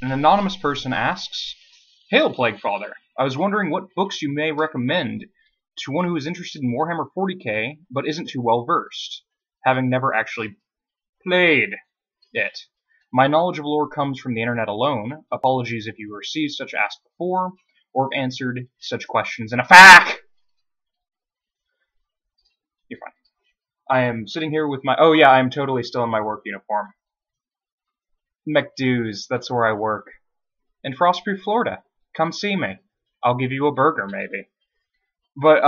An anonymous person asks, Hail, Plaguefather! I was wondering what books you may recommend to one who is interested in Warhammer 40k, but isn't too well versed, having never actually played it. My knowledge of lore comes from the internet alone. Apologies if you received such ask before, or answered such questions in a FAQ! You're fine. I am sitting here with my... Oh yeah, I'm totally still in my work uniform. McDo's, that's where I work. In Frostproof, Florida. Come see me. I'll give you a burger, maybe. But,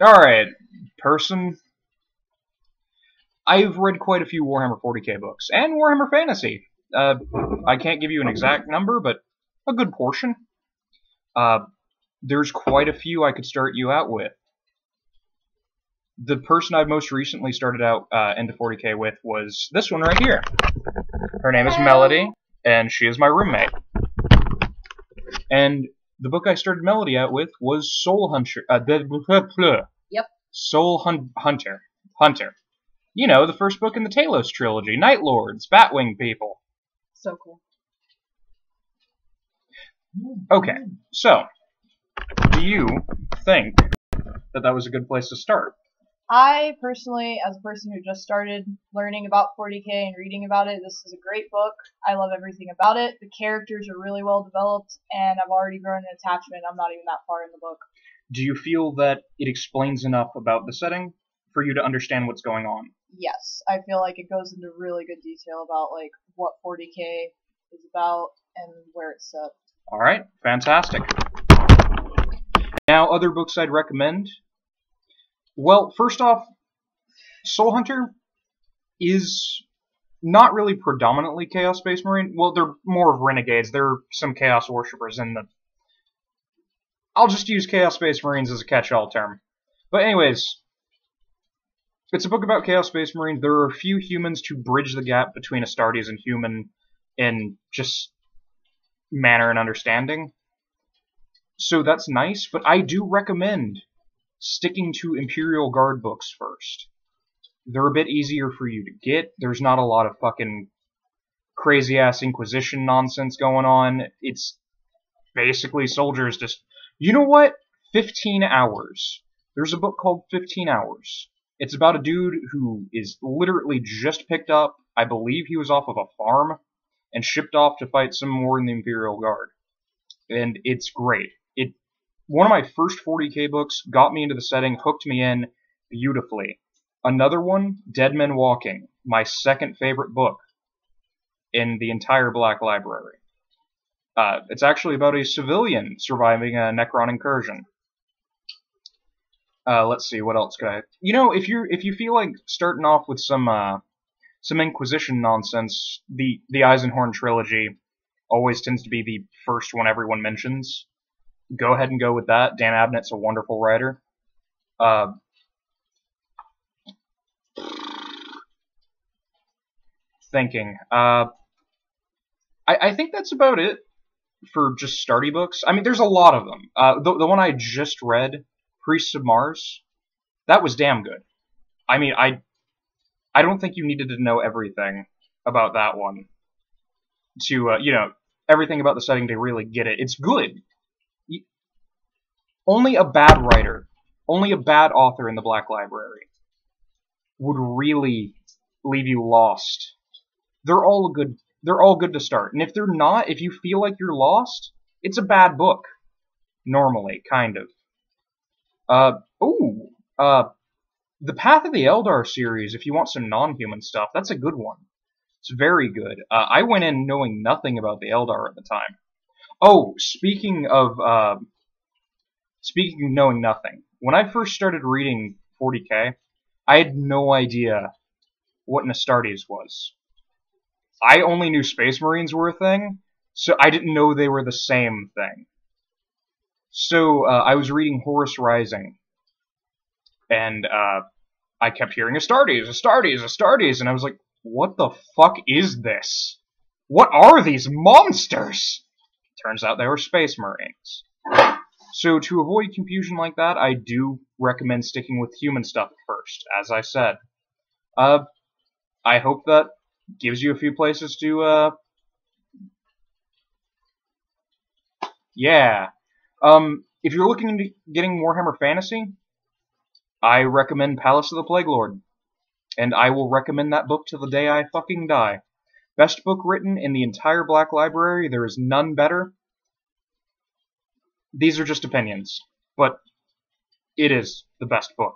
alright, person. I've read quite a few Warhammer 40k books, and Warhammer Fantasy. I can't give you an exact number, but a good portion. There's quite a few I could start you out with. The person I've most recently started out into 40k with was this one right here. Her name is Melody, and she is my roommate. And the book I started Melody out with was Soul Hunter. Yep. Soul Hunter. Hunter. You know, the first book in the Talos trilogy. Night Lords, Batwing people. So cool. Okay, so, do you think that that was a good place to start? I personally, as a person who just started learning about 40k and reading about it, this is a great book. I love everything about it. The characters are really well developed, and I've already grown an attachment. I'm not even that far in the book. Do you feel that it explains enough about the setting for you to understand what's going on? Yes, I feel like it goes into really good detail about like what 40k is about and where it's set. Alright, fantastic. Now, other books I'd recommend. Well, first off, Soul Hunter is not really predominantly Chaos Space Marine. Well, they're more of renegades. There are some Chaos Worshippers in the... I'll just use Chaos Space Marines as a catch-all term. But anyways, it's a book about Chaos Space Marines. There are a few humans to bridge the gap between Astartes and human in just manner and understanding. So that's nice, but I do recommend sticking to Imperial Guard books first. They're a bit easier for you to get. There's not a lot of fucking crazy-ass Inquisition nonsense going on. It's basically soldiers just... You know what? 15 Hours. There's a book called 15 Hours. It's about a dude who is literally just picked up, I believe he was off of a farm, and shipped off to fight some war in the Imperial Guard. And it's great. One of my first 40k books got me into the setting, hooked me in beautifully. Another one, Dead Men Walking, my second favorite book in the entire Black Library. It's actually about a civilian surviving a Necron incursion. Let's see, what else could I... You know, if you feel like starting off with some Inquisition nonsense, the Eisenhorn trilogy always tends to be the first one everyone mentions. Go ahead and go with that. Dan Abnett's a wonderful writer. Thinking. I think that's about it for just starty books. I mean, there's a lot of them. The one I just read, Priests of Mars, that was damn good. I mean, I don't think you needed to know everything about that one to, you know, everything about the setting to really get it. It's good. Only a bad writer, only a bad author in the Black Library would really leave you lost. They're all good to start. And if they're not, if you feel like you're lost, it's a bad book. Normally, kind of. The Path of the Eldar series, if you want some non-human stuff, that's a good one. It's very good. I went in knowing nothing about the Eldar at the time. Oh, speaking of knowing nothing, when I first started reading 40k, I had no idea what an Astartes was. I only knew Space Marines were a thing, so I didn't know they were the same thing. So I was reading Horus Rising, and I kept hearing Astartes, Astartes, Astartes, and I was like, what the fuck is this? What are these monsters? Turns out they were Space Marines. So to avoid confusion like that, I do recommend sticking with human stuff first, as I said. I hope that gives you a few places to Yeah. If you're looking into getting Warhammer Fantasy, I recommend Palace of the Plague Lord. And I will recommend that book till the day I fucking die. Best book written in the entire Black Library. There is none better. These are just opinions, but it is the best book.